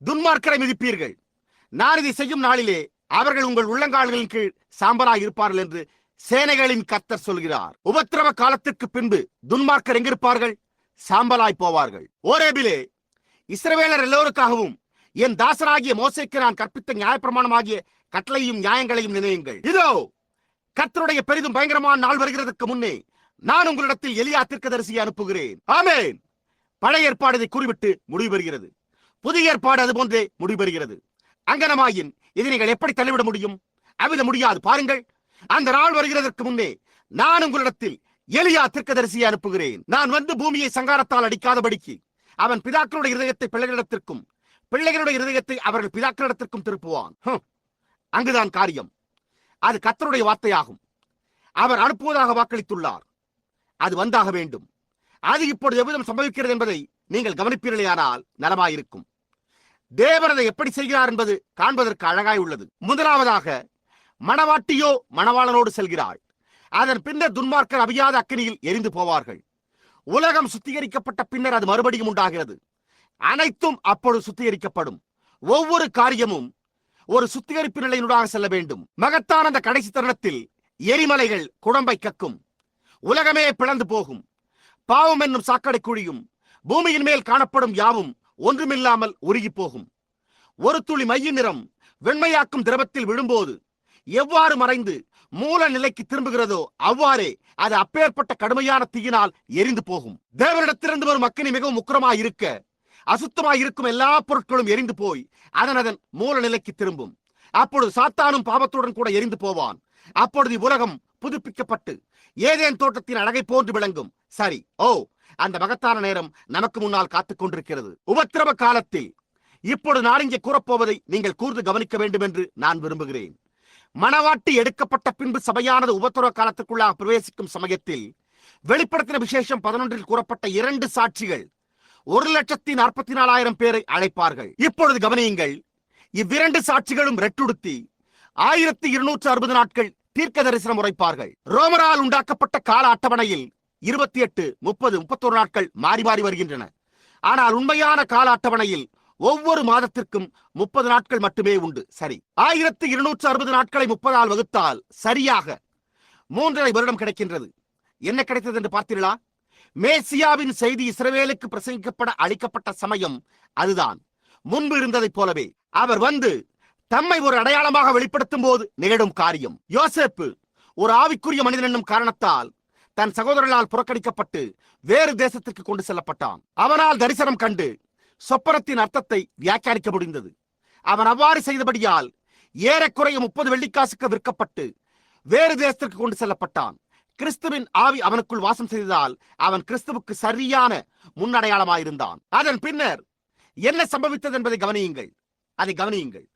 துன்மார்க்கரை மிதிப்பீர்கள். நான் இதை செய்யும் நாளிலே அவர்கள் உங்கள் உள்ளங்கால்களின் கீழ் சாம்பலாய் இருப்பார்கள் என்று சேனைகளின் கர்த்தர் சொல்கிறார். உபத்திரவ காலத்திற்கு பின்பு துன்மார்க்கர் எங்கிருப்பார்கள்? சாம்பலாய் போவார்கள். ஓரேபிலே இஸ்ரவேலர் எல்லோருக்காகவும் என் தாசராகிய மோசேக்கு நான் கற்பித்த நியாயப்பிரமாணமாகிய கட்டளையும் நியாயங்களையும் நினையுங்கள். இதோ கர்த்தருடைய பெரிதும் பயங்கரமான நாள் வருகிறதுக்கு முன்னே நான் உங்களிடத்தில் எலியா தீர்க்கதரிசியை அனுப்புகிறேன். ஆமென். பழைய ஏற்பாடு இதை குறிவிட்டு முடிவு பெறுகிறது. புதிய ஏற்பாடு அது போன்றே முடிவு பெறுகிறது. அங்கனமாயின் இதை நீங்கள் எப்படி தள்ளிவிட முடியும்? அவித முடியாது. பாருங்கள், அந்த நாள் வருகிறதற்கு முன்னே நான் உங்களிடத்தில் எலியா தீர்க்கதரிசியை அனுப்புகிறேன். நான் வந்து பூமியை சங்காரத்தால் அடிக்காதபடிக்கு அவன் பிதாக்களுடைய இருதயத்தை பிள்ளைகளிடத்திற்கும் பிள்ளைகளுடைய இருதயத்தை அவர்கள் பிதாக்களிடத்திற்கும் திருப்புவான். அங்குதான் காரியம். அது கர்த்தருடைய வார்த்தையாகும். அவர் அனுப்புவதாக வாக்களித்துள்ளார். அது வந்தாக வேண்டும். அது இப்பொழுது எவ்விதம் சம்பவிக்கிறது என்பதை நீங்கள் கவனிப்பீர்களேயானால் நலமாயிருக்கும். தேவன் அதை எப்படி செய்கிறார் என்பது காண்பதற்கு அழகாய் உள்ளது. முதலாவதாக மணவாட்டியோ மணவாளனோடு செல்கிறாள். அதன் பின்னர் துன்மார்க்கர் அவியாத அக்கினியில் எரிந்து போவார்கள். உலகம் சுத்திகரிக்கப்பட்ட பின்னர் அது மறுபடியும் உண்டாகிறது. அனைத்தும் அப்பொழுது சுத்திகரிக்கப்படும். ஒவ்வொரு காரியமும் ஒரு சுத்திகரிப்பு நிலையினூடாக செல்ல வேண்டும். மகத்தான அந்த கடைசி தருணத்தில் எரிமலைகள் குழம்பை கக்கும். உலகமே பிளந்து போகும். பாவம் என்னும் சாக்கடை குழியும் பூமியின் மேல் காணப்படும் யாவும் ஒன்றுமில்லாமல் உருகி போகும். ஒரு துளி மையின் நிறம் வெண்மையாக்கும் திரவத்தில் விழும்போது எவ்வாறு மறைந்து மூல நிலைக்கு திரும்புகிறதோ அவ்வாறே அது அப்பேற்பட்ட கடுமையான தீயினால் எரிந்து போகும். தேவனிடத்திலிருந்து வரும் அக்கினி மிகவும் உக்கிரமாய் இருக்க அசுத்தமாய் இருக்கும் எல்லா பொருட்களும் எரிந்து போய் அதன் மூல நிலைக்கு திரும்பும். அப்பொழுது சாத்தானும் பாவத்துடன் கூட எரிந்து போவான். அப்பொழுது உலகம் புதுப்பிக்கப்பட்டு ஏதேன் தோட்டத்தின் அழகை போன்று விளங்கும். சரி, அந்த மகத்தான நேரம் நமக்கு முன்னால் காத்துக் கொண்டிருக்கிறது. உபத்திரவ காலத்தில் இப்பொழுது நான் இங்கே கூறப்போவதை நீங்கள் கூர்ந்து கவனிக்க வேண்டும் என்று நான் விரும்புகிறேன். மணவாட்டி எடுக்கப்பட்ட பின்பு சபையானது உபத்திரவ காலத்துக்குள்ளாக பிரவேசிக்கும் சமயத்தில் வெளிப்படுத்தின விசேஷம் 11 கூறப்பட்ட 2 சாட்சிகள் 1,44,000 பேரை அழைப்பார்கள். இப்பொழுது கவனியுங்கள். இவ்விரண்டு சாட்சிகளும் ரெட்டுடுத்தி 1260 நாட்கள் தீர்க்க தரிசனம் உரைப்பார்கள். ரோமரால் உண்டாக்கப்பட்ட கால அட்டவணையில் 28, 30, 31 நாட்கள் மாறி மாறி வருகின்றன. ஆனால் உண்மையான கால அட்டவணையில் ஒவ்வொரு மாதத்திற்கும் 30 நாட்கள் மட்டுமே உண்டு. சரி, 1260 நாட்களை 30ஆல் வகுத்தால் சரியாக 3.5 வருடம் கிடைக்கின்றது. என்ன கிடைத்தது என்று பார்த்தீர்களா? மேசியாவின் செய்தி இஸ்ரவேலுக்கு பிரசங்கிக்கப்பட அளிக்கப்பட்ட சமயம் அதுதான். முன்பு இருந்ததைப் போலவே அவர் வந்து தம்மை ஒரு அடையாளமாக வெளிப்படுத்தும் போது நிகழும் காரியம். யோசேப்பு ஒரு ஆவிக்குரிய மனிதன் என்னும் காரணத்தால் தன் சகோதரர்களால் புறக்கணிக்கப்பட்டு வேறு தேசத்திற்கு கொண்டு செல்லப்பட்டான். அவனால் தரிசனம் கண்டு சொப்பனத்தின் அர்த்தத்தை வியாக்கியானிக்க முடிந்தது. அவன் அவ்வாறு செய்தபடியால் ஏறக்குறைய 30 வெள்ளிக்காசுக்கு விற்கப்பட்டு வேறு தேசத்திற்கு கொண்டு செல்லப்பட்டான். கிறிஸ்துவின் ஆவி அவனுக்குள் வாசம் செய்ததால் அவன் கிறிஸ்துவுக்கு சரியான முன்னடையாளமாயிருந்தான். அதன் பின்னர் என்ன சம்பவித்தது என்பதை கவனியுங்கள்.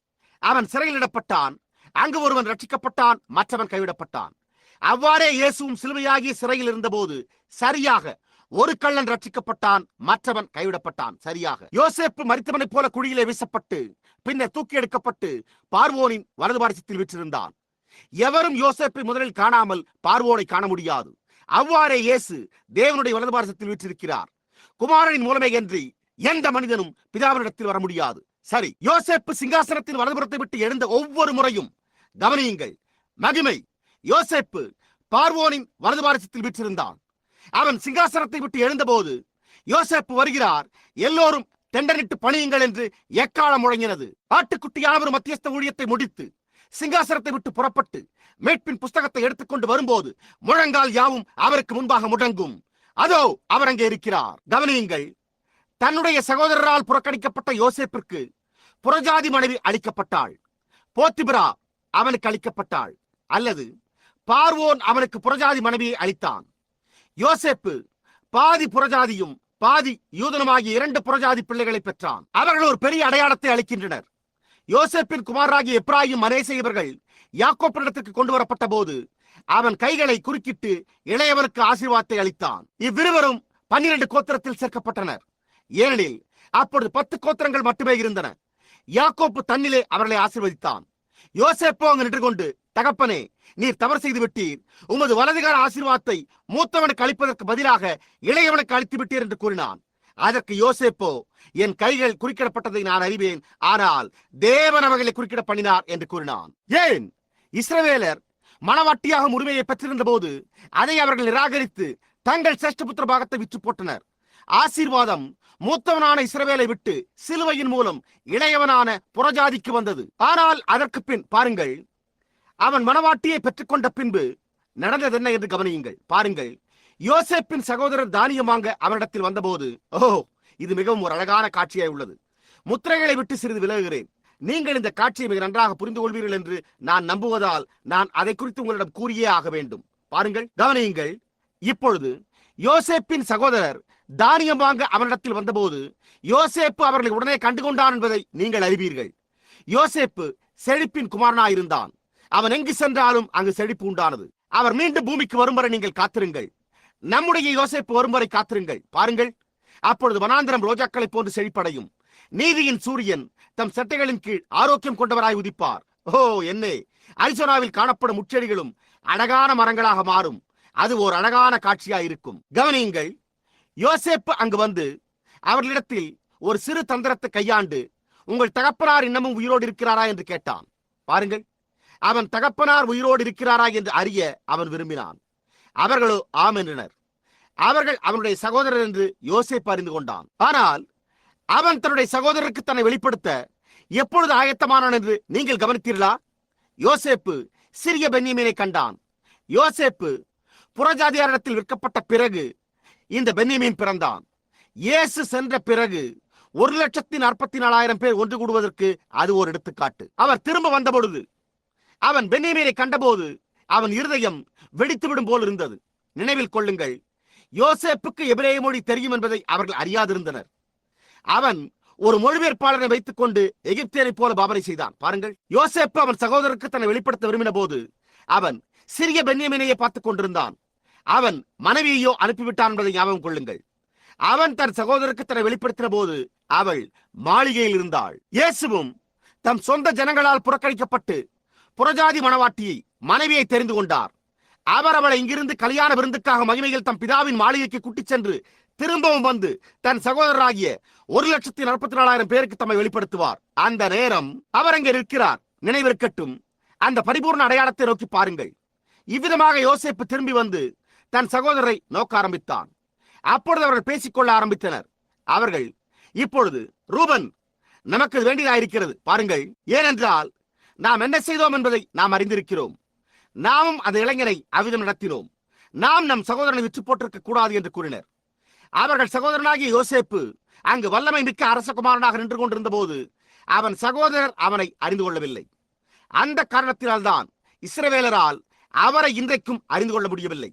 அவன் சிறையிலிடப்பட்டான். அங்கு ஒருவன் ரட்சிக்கப்பட்டான், மற்றவன் கைவிடப்பட்டான். அவ்வாறே இயேசுவும் சிலுவையாகிய சிறையில் இருந்தபோது சரியாக ஒரு கள்ளன் ரட்சிக்கப்பட்டான், மற்றவன் கைவிடப்பட்டான். சரியாக யோசேப்பு மரித்தவனைப் போல குழியிலே வீசப்பட்டு பின்னர் தூக்கி எடுக்கப்பட்டு பார்வோனின் வலது பாரிசத்தில் வீற்றிருந்தான். எவரும் யோசேப்பை முதலில் காணாமல் பார்வோனை காண முடியாது. அவ்வாறே இயேசு தேவனுடைய வலது பாரிசத்தில் வீற்றிருக்கிறார். குமாரனின் மூலமே அன்றி எந்த மனிதனும் பிதாவினிடத்தில் வர முடியாது. சரி, யோசேப்பு சிங்காசனத்தின் வலதுபுறத்தை விட்டு எழுந்த ஒவ்வொரு முறையும் கவனியுங்கள். மகிமை. யோசேப்பு பார்வோனின் வலது பாரிசத்தில் வீற்றிருந்தான். அவன் சிங்காசனத்தை விட்டு எழுந்தபோது யோசேப்பு வருகிறார், எல்லோரும் தெண்டனிட்டு பணியுங்கள் என்று எக்காலம் முழங்கினது. ஆட்டுக்குட்டியானவர் மத்தியஸ்த ஊழியத்தை முடித்து சிங்காசனத்தை விட்டு புறப்பட்டு மீட்பின் புஸ்தகத்தை எடுத்துக்கொண்டு வரும்போது முழங்கால் யாவும் அவருக்கு முன்பாக முடங்கும். அதோ அவர் அங்கே இருக்கிறார். கவனியுங்கள். தன்னுடைய சகோதரரால் புறக்கணிக்கப்பட்ட யோசேப்பிற்கு புறஜாதி மனைவி அளிக்கப்பட்டாள். போத்திபிரா அவனுக்கு அளிக்கப்பட்டாள். அல்லது பார்வோன் அவனுக்கு புறஜாதி மனைவியை அளித்தான். யோசேப்பு பாதி புறஜாதியும் பாதி யூதனுமாகிய 2 புறஜாதி பிள்ளைகளை பெற்றான். அவர்கள் ஒரு பெரிய அடையாளத்தை அளிக்கின்றனர். யோசேப்பின் குமாரராகிய எப்ராயிம் மனேசே இவர்கள் யாக்கோப்பினிடத்திற்கு கொண்டு வரப்பட்ட போது அவன் கைகளை குறுக்கிட்டு இளையவனுக்கு ஆசீர்வாதத்தை அளித்தான். இவ்விருவரும் 12 கோத்திரத்தில் சேர்க்கப்பட்டனர். ஏனெனில் அப்பொழுது 10 கோத்திரங்கள் மட்டுமே இருந்தன. யாக்கோப்பு தன்னிலே அவர்களை ஆசீர்வதித்தான். யோசேப்போ அங்கு நின்று கொண்டு, தகப்பனே, நீர் தவறு செய்து விட்டீர். உமது வலதுகார ஆசீர்வாதத்தை மூத்தவனுக்கு அளிப்பதற்கு பதிலாக இளையவனுக்கு அளித்து விட்டீர் என்று கூறினான். அதற்கு யோசேப்போ, என் கைகள் குறுக்கிடப்பட்டதை நான் அறிவேன், ஆனால் தேவன் அவர்களை குறுக்கிட பண்ணினார் என்று கூறினான். ஏன்? இஸ்ரவேலர் மணவாட்டியாக உரிமையை பெற்றிருந்த போது அதை அவர்கள் நிராகரித்து தங்கள் சேஷ்டபுத்திர பாகத்தை விற்று போட்டனர். ஆசீர்வாதம் மூத்தவனான இஸ்ரவேலை விட்டு சிலுவையின் மூலம் இளையவனான புறஜாதிக்கு வந்தது. ஆனால் அதற்கு பின் பாருங்கள், அவன் மணவாட்டியை பெற்றுக்கொண்ட பின்பு நடந்தது என்ன என்று கவனியுங்கள். பாருங்கள், யோசேப்பின் சகோதரர் தானியம் வாங்க அவனிடத்தில் வந்தபோது, இது மிகவும் ஒரு அழகான காட்சியாய் உள்ளது. முத்திரைகளை விட்டு சிறிது விலகுகிறேன். நீங்கள் இந்த காட்சியை மிக நன்றாக புரிந்து கொள்வீர்கள் என்று நான் நம்புவதால் நான் அதை குறித்து உங்களிடம் கூறியே ஆக வேண்டும். பாருங்கள், கவனியுங்கள். இப்பொழுது யோசேப்பின் சகோதரர் தானியம் வாங்க அவனிடத்தில் வந்தபோது யோசேப்பு அவர்களை உடனே கண்டுகொண்டான் என்பதை நீங்கள் அறிவீர்கள். யோசேப்பு செழிப்பின் குமாரனாயிருந்தான். அவன் எங்கு சென்றாலும் அங்கு செழிப்பு உண்டானது. அவர் மீண்டும் பூமிக்கு வரும் வரை நீங்கள் காத்திருங்கள். நம்முடைய யோசேப்பு வரும் வரை காத்திருங்கள். பாருங்கள், அப்பொழுது வனாந்திரம் ரோஜாக்களை போன்று செழிப்படையும். நீதியின் சூரியன் தம் சட்டைகளின் கீழ் ஆரோக்கியம் கொண்டவராய் உதிப்பார். என்னே, அரிசோனாவில் காணப்படும் முச்செடிகளும் அழகான மரங்களாக மாறும். அது ஒரு அழகான காட்சியாய் இருக்கும். கவனியுங்கள், யோசேப்பு அங்கு வந்து அவர்களிடத்தில் ஒரு சிறு தந்திரத்தை கையாண்டு, உங்கள் தகப்பனார் இன்னமும் உயிரோடு இருக்கிறாரா என்று கேட்டான். பாருங்கள், அவன் தகப்பனார் உயிரோடு இருக்கிறாரா என்று அறிய அவன் விரும்பினான். அவர்களோ ஆம் என்றனர். அவர்கள் அவனுடைய சகோதரர் என்று யோசேப்பு அறிந்து கொண்டான். ஆனால் அவன் தன்னுடைய சகோதரருக்கு தன்னை வெளிப்படுத்த எப்பொழுது ஆயத்தமானான் என்று நீங்கள் கவனித்தீர்களா? யோசேப்பு சிறிய பென்யமீனை கண்டான். யோசேப்பு புறஜாதியாரிடத்தில் விற்கப்பட்ட பிறகு இந்த பென்யமீன் பிறந்தான். இயேசு சென்ற பிறகு 1,44,000 பேர் ஒன்று கூடுவதற்கு அது ஒரு எடுத்துக்காட்டு. அவர் திரும்ப வந்த பொழுது அவன் பென்யமீனை கண்டபோது அவன் இருதயம் வெடித்துவிடும் போல் இருந்தது. நினைவில் கொள்ளுங்கள், யோசேப்புக்கு எபிரேய மொழி தெரியும் என்பதை அவர்கள் அறியாதிருந்தனர். அவன் ஒரு மொழிபெயர்ப்பாளரை வைத்துக் கொண்டு எகிப்தியரை போல பாவனை செய்தான். பாருங்கள், யோசேப்பு அவன் சகோதரருக்கு தன்னை வெளிப்படுத்த விரும்பின போது அவன் சிறிய பென்யமீனையே பார்த்துக் கொண்டிருந்தான். அவன் மனைவியையோ அனுப்பிவிட்டான் என்பதை ஞாபகம் கொள்ளுங்கள். அவன் தன் சகோதரருக்கு தன்னை வெளிப்படுத்தின போது அவள் மாளிகையில் இருந்தாள். இயேசுவும் தம் சொந்த ஜனங்களால் புறக்கணிக்கப்பட்டு புறஜாதி மணவாட்டியை மனைவியை தெரிந்து கொண்டார். அவர் அவளை இங்கிருந்து கல்யாண விருந்துக்காக மகிமையில் தம் பிதாவின் மாளிகைக்கு கூட்டிச் சென்று திரும்பவும் வந்து தன் சகோதரராகிய 1,44,000 பேருக்கு தம்மை வெளிப்படுத்துவார். அந்த நேரம் அவர் அங்கே நிற்கிறார். நினைவிருக்கட்டும், அந்த பரிபூர்ண அடையாளத்தை நோக்கி பாருங்கள். இவ்விதமாக யோசேப்பு திரும்பி வந்து தன் சகோதரரை நோக்க ஆரம்பித்தான். அப்பொழுது அவர்கள் பேசிக்கொள்ள ஆரம்பித்தனர். அவர்கள், இப்பொழுது ரூபன், நமக்கு வேண்டியதாயிருக்கிறது. பாருங்கள், ஏனென்றால் நாம் என்ன செய்தோம் என்பதை நாம் அறிந்திருக்கிறோம். நாமும் அந்த இளைஞனை அவ்விதம் நடத்தினோம். நாம் நம் சகோதரனை விற்று போட்டிருக்க கூடாது என்று கூறினர். அவர்கள் சகோதரனாகிய யோசேப்பு அங்கு வல்லமை மிக்க அரசகுமாரனாக நின்று கொண்டிருந்த போது அவன் சகோதரர் அவனை அறிந்து கொள்ளவில்லை. அந்த காரணத்தினால்தான் இஸ்ரவேலரால் அவரை இன்றைக்கும் அறிந்து கொள்ள முடியவில்லை.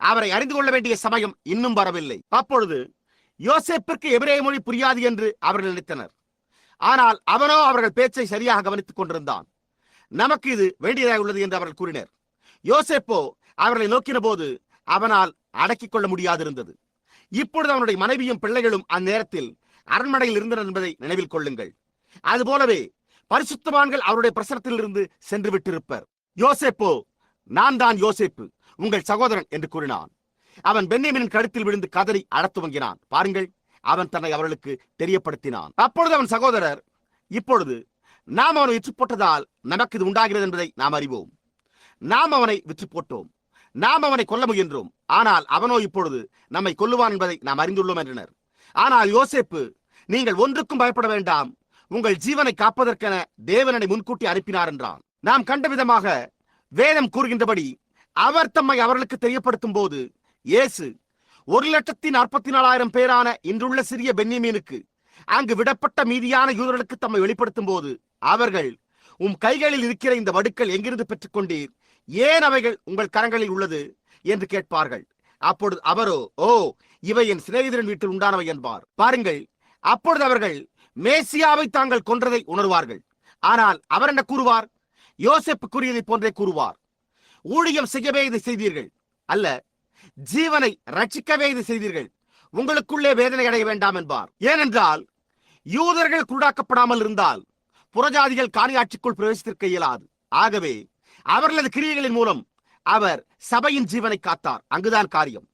அவரை அறிந்து கொள்ள வேண்டிய சமயம் இன்னும் வரவில்லை. அப்பொழுது யோசேப்பிற்கு எபிரேய மொழி புரியாது என்று அவர்கள் நினைத்தனர். ஆனால் அவனோ அவர்கள் பேச்சை சரியாக கவனித்துக் கொண்டிருந்தான். நமக்கு இது வேண்டியதாக உள்ளது என்று அவர்கள் கூறினர். யோசேப்போ அவர்களை நோக்கின போது அவனால் அடக்கிக் கொள்ள முடியாதிருந்தது. இப்பொழுது அவனுடைய மனைவியும் பிள்ளைகளும் அந்நேரத்தில் அரண்மனையில் இருந்தனர் என்பதை நினைவில் கொள்ளுங்கள். அதுபோலவே பரிசுத்தவான்கள் அவருடைய பிரசனத்தில் இருந்து சென்று விட்டிருப்பர். யோசேப்போ, நான் தான் யோசேப்பு, உங்கள் சகோதரன் என்று கூறினான். அவன் பென்யமீனின் கழுத்தில் விழுந்து கதறி அழத் துவங்கினான். பாருங்கள், அவன் தன்னை அவர்களுக்கு தெரியப்படுத்தினான். அப்பொழுது அவன் சகோதரர், இப்பொழுது நாம் அவனை விற்று போட்டதால் நமக்கு இது உண்டாகிறது என்பதை நாம் அறிவோம். நாம் அவனை விற்று போட்டோம், நாம் அவனை கொல்ல முயன்றோம், ஆனால் அவனோ இப்பொழுது நம்மை கொல்லுவான் என்பதை நாம் அறிந்துள்ளோம் என்றனர். ஆனால் யோசேப்பு, நீங்கள் ஒன்றுக்கும் பயப்பட வேண்டாம், உங்கள் ஜீவனை காப்பதற்கென தேவனை முன்கூட்டி அனுப்பினார் என்றான். நாம் கண்ட விதமாக வேதம் கூறுகின்றபடி அவர் தம்மை அவர்களுக்கு தெரியப்படுத்தும் போது இயேசு 1,44,000 பேரான இன்றுள்ள சிறிய பென்யமீனுக்கு அங்கு விடப்பட்ட மீதியான யூதர்களுக்கு தம்மை வெளிப்படுத்தும் போது அவர்கள், உம் கைகளில் இருக்கிற இந்த வடுக்கள் எங்கிருந்து பெற்றுக்கொண்டீர்? ஏன் அவைகள் உங்கள் கரங்களில் உள்ளது என்று கேட்பார்கள். அப்பொழுது அவரோ, இவை என் சிநேகிதரின் வீட்டில் உண்டானவை என்பார். பாருங்கள், அப்பொழுது அவர்கள் மேசியாவை தாங்கள் கொன்றதை உணர்வார்கள். ஆனால் அவர் என்ன கூறுவார்? யோசேப்பு கூறியதை போன்றே கூறுவார். ஊழியம் செய்யவே இதை செய்தீர்கள் அல்ல, ஜீவனை ரட்சிக்கவே இதை செய்தீர்கள், உங்களுக்குள்ளே வேதனை அடைய வேண்டாம் என்பார். ஏனென்றால் யூதர்கள் குருடாக்கப்படாமல் இருந்தால் புறஜாதிகள் காணியாட்சிக்குள் பிரவேசித்திருக்க இயலாது. ஆகவே அவர்களது கிரியைகளின் மூலம் அவர் சபையின் ஜீவனை காத்தார். அங்குதான் காரியம்.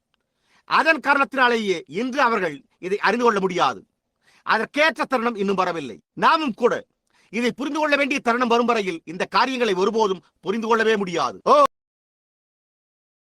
அதன் காரணத்தினாலேயே இன்று அவர்கள் இதை அறிந்து கொள்ள முடியாது. அதற்கேற்ற தருணம் இன்னும் வரவில்லை. நாமும் கூட இதை புரிந்து கொள்ள வேண்டிய தருணம் வரும் வரையில் இந்த காரியங்களை ஒருபோதும் புரிந்து கொள்ளவே முடியாது.